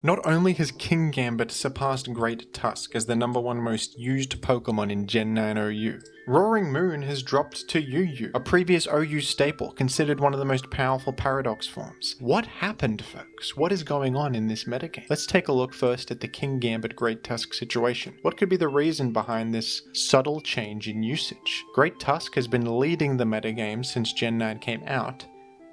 Not only has Kingambit surpassed Great Tusk as the #1 most used Pokemon in Gen 9 OU, Roaring Moon has dropped to UU, a previous OU staple, considered one of the most powerful Paradox forms. What happened, folks? What is going on in this metagame? Let's take a look first at the Kingambit Great Tusk situation. What could be the reason behind this subtle change in usage? Great Tusk has been leading the metagame since Gen 9 came out,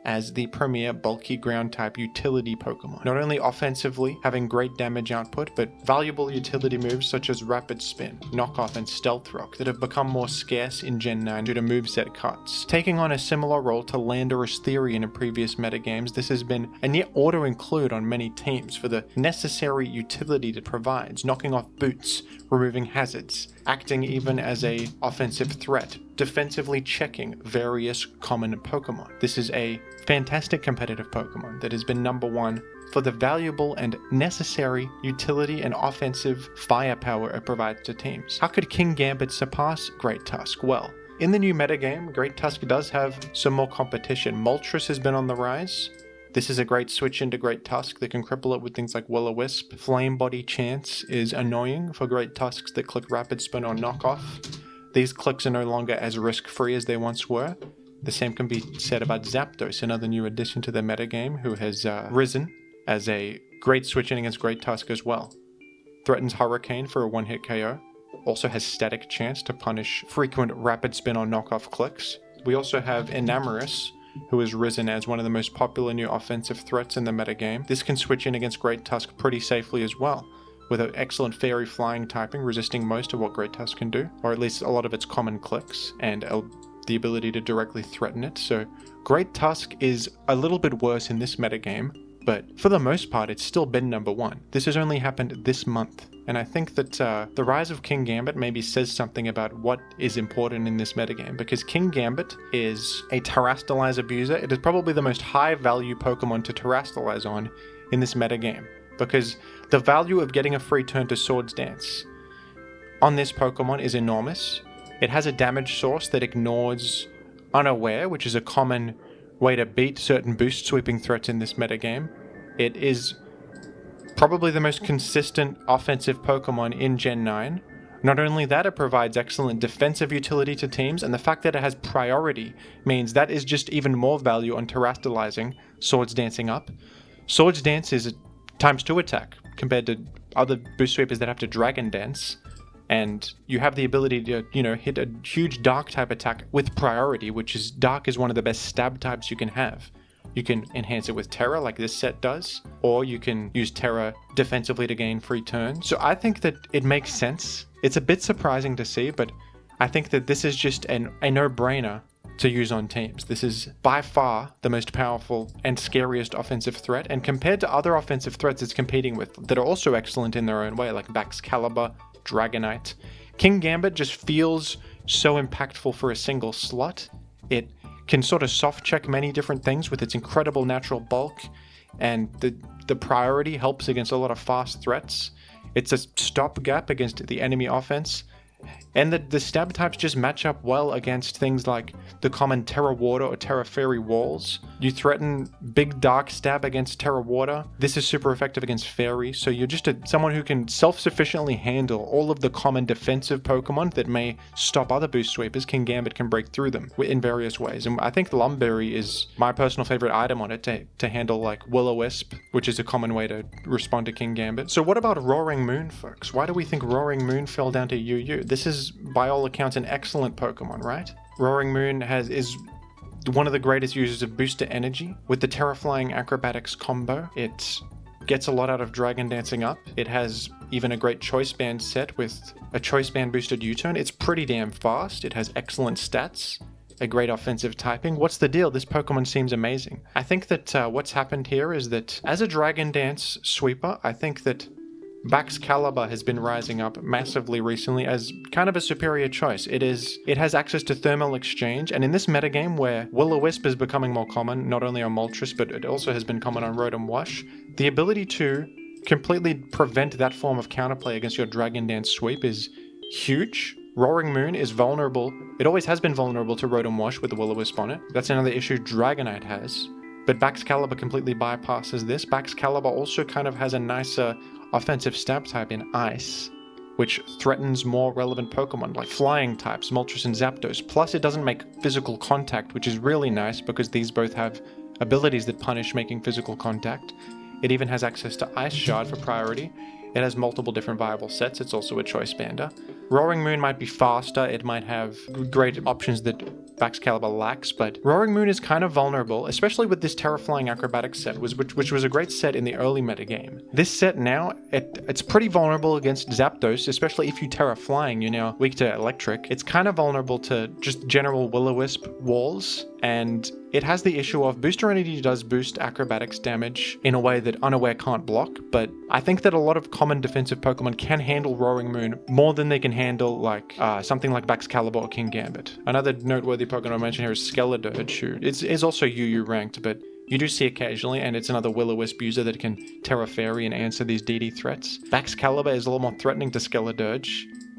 as the premier bulky ground-type utility Pokemon. Not only offensively having great damage output, but valuable utility moves such as Rapid Spin, Knockoff, and Stealth Rock that have become more scarce in Gen 9 due to moveset cuts. Taking on a similar role to Landorus Theory in previous metagames, this has been a near auto-include on many teams for the necessary utility it provides, knocking off boots, removing hazards, acting even as a offensive threat, defensively checking various common Pokemon. This is a fantastic competitive Pokemon that has been #1 for the valuable and necessary utility and offensive firepower it provides to teams. How could Kingambit surpass Great Tusk? Well, in the new metagame, Great Tusk does have some more competition. Moltres has been on the rise. This is a great switch into Great Tusk that can cripple it with things like Will-O-Wisp. Flame Body Chance is annoying for Great Tusks that click Rapid Spin or Knockoff. These clicks are no longer as risk-free as they once were. The same can be said about Zapdos, another new addition to the metagame, who has risen as a great switch in against Great Tusk as well. Threatens Hurricane for a one-hit KO. Also has Static Chance to punish frequent Rapid Spin or Knockoff clicks. We also have Enamorus, who has risen as one of the most popular new offensive threats in the metagame. This can switch in against Great Tusk pretty safely as well, with an excellent Fairy Flying typing, resisting most of what Great Tusk can do, or at least a lot of its common clicks, and the ability to directly threaten it. So Great Tusk is a little bit worse in this metagame, but for the most part it's still been #1. This has only happened this month, and I think that the rise of Kingambit maybe says something about what is important in this metagame, because Kingambit is a Terrastalize abuser. It is probably the most high value Pokemon to Terrastalize on in this metagame, because the value of getting a free turn to Swords Dance on this Pokemon is enormous. It has a damage source that ignores Unaware, which is a common way to beat certain boost sweeping threats in this metagame. It is probably the most consistent offensive Pokemon in Gen 9. Not only that, it provides excellent defensive utility to teams, and the fact that it has priority means that is just even more value on Terrastalizing Swords Dancing up. Swords Dance is a ×2 attack compared to other boost sweepers that have to Dragon Dance, and you have the ability to, hit a huge Dark type attack with priority, which is Dark is one of the best stab types you can have. You can enhance it with Terra like this set does, or you can use Terra defensively to gain free turns. So I think that it makes sense. It's a bit surprising to see, but I think that this is just a no-brainer to use on teams. This is by far the most powerful and scariest offensive threat, and compared to other offensive threats it's competing with that are also excellent in their own way, like Baxcalibur, Dragonite, Kingambit just feels so impactful for a single slot. It can sort of soft check many different things with its incredible natural bulk, and the priority helps against a lot of fast threats. It's a stopgap against the enemy offense, and the stab types just match up well against things like the common Terra Water or Terra Fairy walls. You threaten big Dark Stab against Terra Water. This is super effective against Fairy, so you're just someone who can self-sufficiently handle all of the common defensive Pokemon that may stop other boost sweepers. Kingambit can break through them in various ways, and I think Lumberry is my personal favorite item on it to handle like Will-O-Wisp, which is a common way to respond to Kingambit. So what about Roaring Moon, folks? Why do we think Roaring Moon fell down to UU? This is, by all accounts, an excellent Pokemon, right? Roaring Moon is one of the greatest users of booster energy. With the Terraflying Acrobatics combo, it gets a lot out of Dragon Dancing up. It has even a great Choice Band set with a Choice Band boosted U-turn. It's pretty damn fast. It has excellent stats, a great offensive typing. What's the deal? This Pokemon seems amazing. I think that what's happened here is that as a Dragon Dance sweeper, I think that Baxcalibur has been rising up massively recently as kind of a superior choice. It has access to Thermal Exchange, and in this metagame where Will-O-Wisp is becoming more common, not only on Moltres, but it also has been common on Rotom Wash, the ability to completely prevent that form of counterplay against your Dragon Dance sweep is huge. Roaring Moon is vulnerable. It always has been vulnerable to Rotom Wash with the Will-O-Wisp on it. That's another issue Dragonite has. but Baxcalibur completely bypasses this. Baxcalibur also kind of has a nicer offensive stab type in Ice, which threatens more relevant Pokemon like flying types, Moltres and Zapdos. Plus it doesn't make physical contact, which is really nice because these both have abilities that punish making physical contact. It even has access to Ice Shard for priority. It has multiple different viable sets. It's also a choice bander. Roaring Moon might be faster. It might have great options that Baxcalibur lacks, but Roaring Moon is kind of vulnerable, especially with this Terraflying Acrobatics set, which was a great set in the early metagame. This set now, it's pretty vulnerable against Zapdos, especially if you Terraflying, you're now weak to Electric. It's kind of vulnerable to just general Will-O-Wisp walls, and it has the issue of Booster Energy does boost Acrobatics damage in a way that Unaware can't block, but I think that a lot of common defensive Pokemon can handle Roaring Moon more than they can handle like something like Baxcalibur or Kingambit. Another noteworthy Pokemon I mentioned here is Skeledirge, who is also UU ranked, but you do see occasionally, and it's another Will-O-Wisp user that can Terra Fairy and answer these DD threats. Baxcalibur is a lot more threatening to Skeledirge,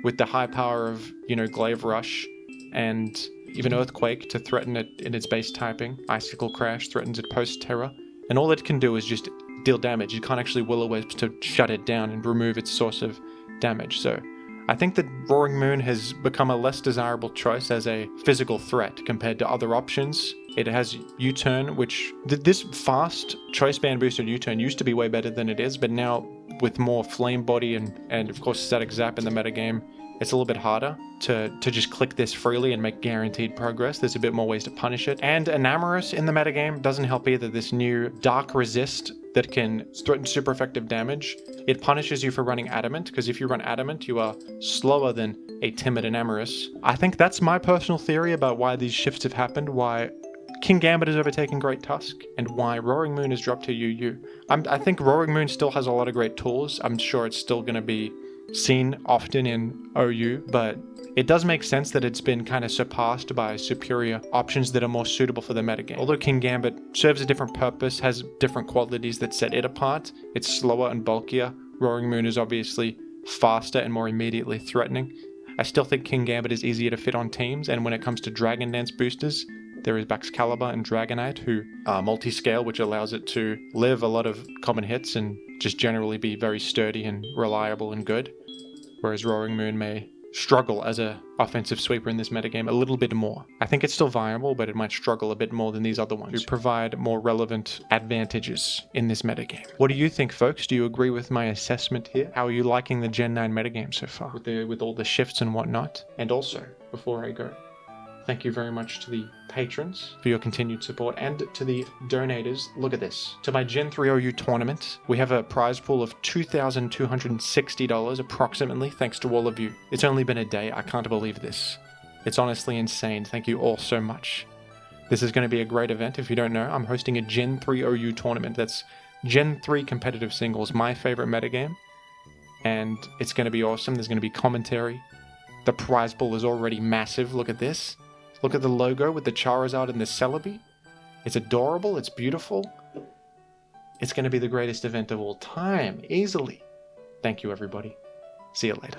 with the high power of, Glaive Rush, and even Earthquake to threaten it in its base typing. Icicle Crash threatens it post-Terra, and all it can do is just deal damage. You can't actually Will-O-Wisp to shut it down and remove its source of damage, so I think that Roaring Moon has become a less desirable choice as a physical threat compared to other options. It has U-Turn, which this fast choice band boosted U-Turn used to be way better than it is, but now with more Flame Body and of course Static Zap in the metagame, it's a little bit harder to just click this freely and make guaranteed progress. There's a bit more ways to punish it. And Enamorus in the metagame doesn't help either. This new Dark Resist that can threaten super effective damage. It punishes you for running Adamant, because if you run Adamant, you are slower than a timid Enamorus. I think that's my personal theory about why these shifts have happened, why Kingambit has overtaken Great Tusk, and why Roaring Moon has dropped to UU. I think Roaring Moon still has a lot of great tools. I'm sure it's still going to be seen often in OU, but it does make sense that it's been kind of surpassed by superior options that are more suitable for the metagame. Although Kingambit serves a different purpose, has different qualities that set it apart, it's slower and bulkier. Roaring Moon is obviously faster and more immediately threatening. I still think Kingambit is easier to fit on teams, and when it comes to Dragon Dance boosters, there is Baxcalibur and Dragonite, who are multi-scale, which allows it to live a lot of common hits and just generally be very sturdy and reliable and good. Whereas Roaring Moon may struggle as a offensive sweeper in this metagame a little bit more. I think it's still viable, but it might struggle a bit more than these other ones, who provide more relevant advantages in this metagame. What do you think, folks? Do you agree with my assessment here? How are you liking the Gen 9 metagame so far, with all the shifts and whatnot? And also, before I go, thank you very much to the patrons for your continued support, and to the donators. Look at this. To my Gen 3 OU tournament, we have a prize pool of $2,260 approximately, thanks to all of you. It's only been a day. I can't believe this. It's honestly insane. Thank you all so much. This is going to be a great event. If you don't know, I'm hosting a Gen 3 OU tournament. That's Gen 3 competitive singles, my favorite metagame. And it's going to be awesome. There's going to be commentary. The prize pool is already massive. Look at this. Look at the logo with the Charizard and the Celebi. It's adorable. It's beautiful. It's going to be the greatest event of all time, easily. Thank you, everybody. See you later.